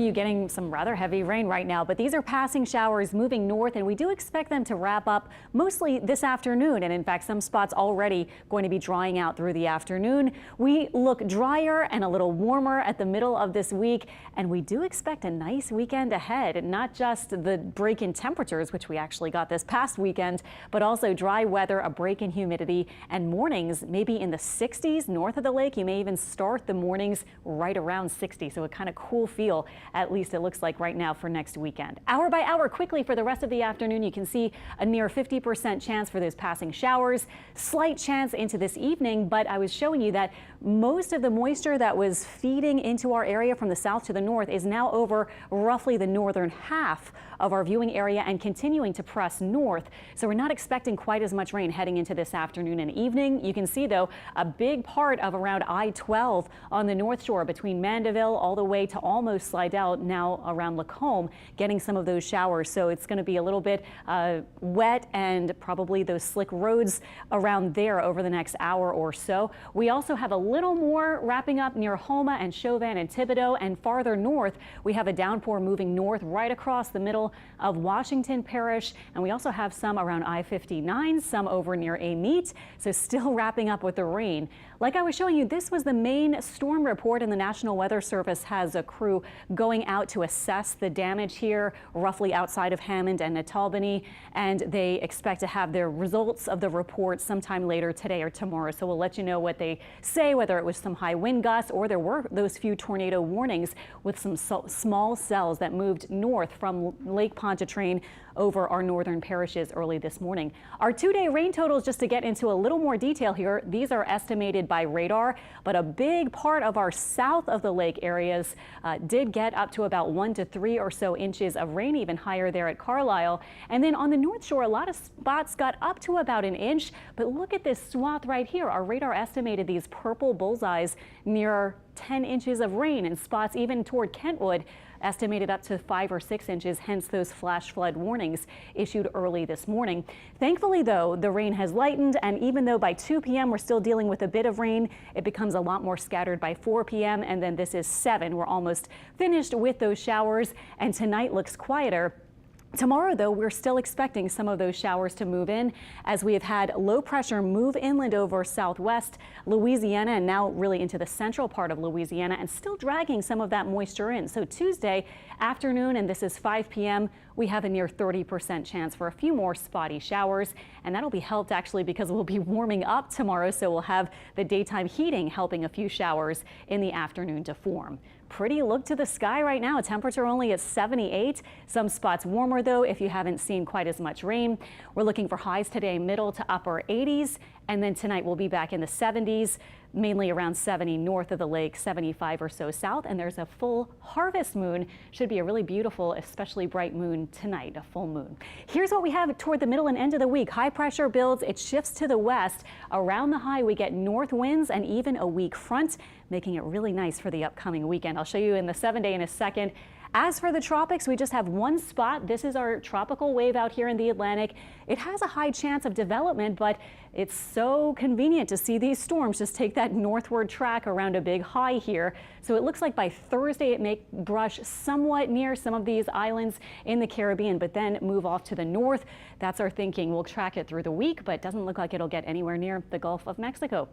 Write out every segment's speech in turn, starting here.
You getting some rather heavy rain right now, but these are passing showers moving north, and we do expect them to wrap up mostly this afternoon. And in fact, some spots already going to be drying out through the afternoon. We look drier and a little warmer at the middle of this week, and we do expect a nice weekend ahead. Not just the break in temperatures, which we actually got this past weekend, but also dry weather, a break in humidity, and mornings maybe in the 60s north of the lake. You may even start the mornings right around 60, so a kind of cool feel. At least it looks like right now for next weekend. Hour by hour, quickly for the rest of the afternoon, you can see a near 50% chance for those passing showers. Slight chance into this evening, but I was showing you that most of the moisture that was feeding into our area from the south to the north is now over roughly the northern half of our viewing area and continuing to press north. So we're not expecting quite as much rain heading into this afternoon and evening. You can see, though, a big part of around I-12 on the north shore between Mandeville all the way to almost Slidell, now around Lacombe, getting some of those showers. So it's going to be a little bit wet and probably those slick roads around there over the next hour or so. We also have a little more wrapping up near Houma and Chauvin and Thibodaux, and farther north we have a downpour moving north right across the middle of Washington Parish, and we also have some around I-59, some over near Amite, so still wrapping up with the rain. Like I was showing you, this was the main storm report, and the National Weather Service has a crew going out to assess the damage here roughly outside of Hammond and Natalbany, and they expect to have their results of the report sometime later today or tomorrow. So we'll let you know what they say, whether it was some high wind gusts or there were those few tornado warnings with some small cells that moved north from Lake Pontchartrain over our northern parishes early this morning. Our two-day rain totals, just to get into a little more detail here, these are estimated by radar, but a big part of our south of the lake areas did get up to about 1 to 3 or so inches of rain, even higher there at Carlisle. And then on the north shore, a lot of spots got up to about an inch, but look at this swath right here. Our radar estimated these purple bullseyes near 10 inches of rain, in spots even toward Kentwood estimated up to 5 or 6 inches, hence those flash flood warnings issued early this morning. Thankfully, though, the rain has lightened, and even though by 2 p.m. we're still dealing with a bit of rain, it becomes a lot more scattered by 4 p.m. and then this is 7. We're almost finished with those showers, and tonight looks quieter. Tomorrow, though, we're still expecting some of those showers to move in as we have had low pressure move inland over southwest Louisiana and now really into the central part of Louisiana and still dragging some of that moisture in. So Tuesday afternoon, and this is 5 p.m., we have a near 30% chance for a few more spotty showers, and that'll be helped actually because we'll be warming up tomorrow, so we'll have the daytime heating helping a few showers in the afternoon to form. Pretty look to the sky right now. Temperature only at 78. Some spots warmer, though, if you haven't seen quite as much rain. We're looking for highs today middle to upper 80s, and then tonight we'll be back in the 70s, mainly around 70 north of the lake, 75 or so south, and there's a full harvest moon. Should be a really beautiful, especially bright moon tonight, a full moon. Here's what we have toward the middle and end of the week. High pressure builds, it shifts to the west. Around the high, we get north winds and even a weak front, making it really nice for the upcoming weekend. I'll show you in the 7-day in a second. As for the tropics, we just have one spot. This is our tropical wave out here in the Atlantic. It has a high chance of development, but it's so convenient to see these storms just take that northward track around a big high here. So it looks like by Thursday it may brush somewhat near some of these islands in the Caribbean, but then move off to the north. That's our thinking. We'll track it through the week, but it doesn't look like it'll get anywhere near the Gulf of Mexico.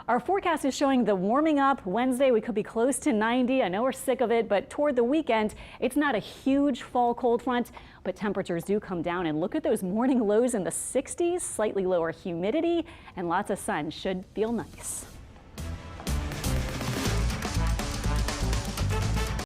Our forecast is showing the warming up. Wednesday we could be close to 90. I know we're sick of it, but toward the weekend it's not a huge fall cold front, but temperatures do come down, and look at those morning lows in the 60s, slightly lower humidity, and lots of sun. Should feel nice.